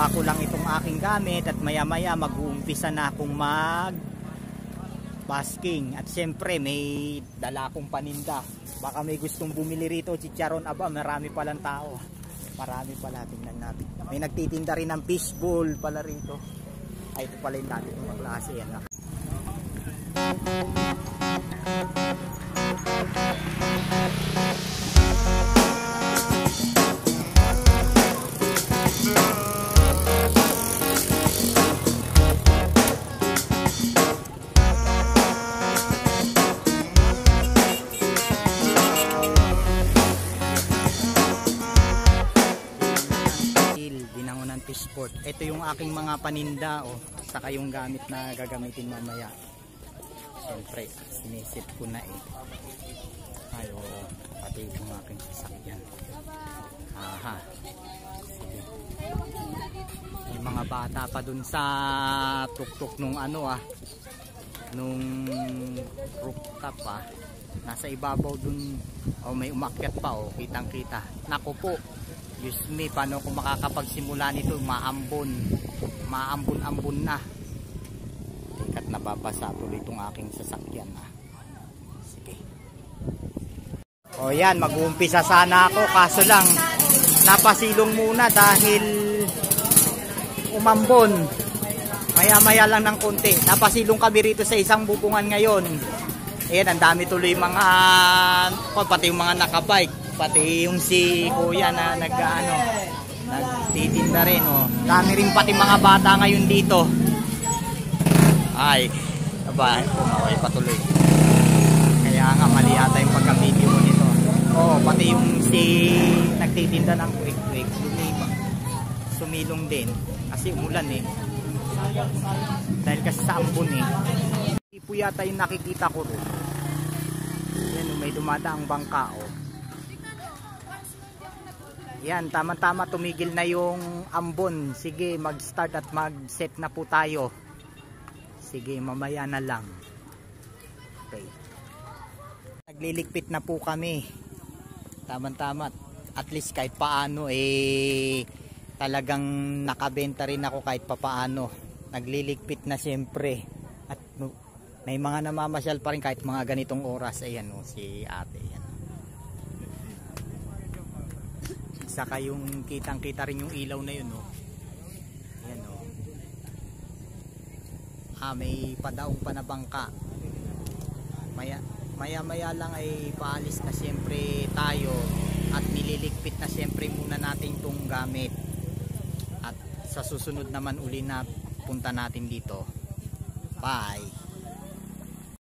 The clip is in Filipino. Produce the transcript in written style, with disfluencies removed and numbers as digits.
Ibababa ko lang itong aking gamit at maya maya mag-uumpisa na akong mag basking. At syempre may dala akong paninda. Baka may gustong bumili rito, chicharon. Aba, marami palang tao. Marami pala, tingnan natin. May nagtitinda rin ng fishbowl pala rito. Ay, ito pala yung dati ng klase yan. Sport. Ito yung aking mga paninda saka yung gamit na gagamitin mamaya. Siyempre, sinisip ko na ayo, pati yung aking sasakyan. Aha. Sige. May mga bata pa dun sa tuktok nung nung rooftop nasa ibabaw dun. May umakyat pa kitang kita. Naku po, Diyos me, paano kung makakapagsimula nito? Maambon na. Tikat nababasa tuloy itong aking sasakyan. Sige. Yan, mag-uumpisa sana ako, kaso lang napasilong muna dahil umambon. Maya maya lang ng konti. Napasilong kami rito sa isang bubungan ngayon. Ayan, ang dami tuloy mga pati yung mga nakabike. Pati yung si kuya na nagtitinda rin. Dami rin pati mga bata ngayon dito. Ay, kumaway patuloy. Kaya nga mali ata yung pagka-video mo nito. Pati yung si nagtitinda ng quick sumilong din. Kasi umulan dahil kasi sa ambon Hindi po yata yung nakikita ko rin. Yan, may dumadaang bangka Yan, tama-tama tumigil na yung ambon. Sige, mag-start at mag-set na po tayo. Sige, mamaya na lang. Okay. Nagliligpit na po kami. Tama-tama. At least kahit paano talagang nakabenta rin ako kahit papaano. Nagliligpit na siyempre. At may mga namamasyal pa rin kahit mga ganitong oras. Ayan si ate. Yan. Saka yung kitang-kita rin yung ilaw na yun Ayan may padaong pa na bangka. Maya lang ay paalis na siyempre tayo at nililigpit na siyempre muna natin itong gamit. At sa susunod naman uli na punta natin dito. Bye!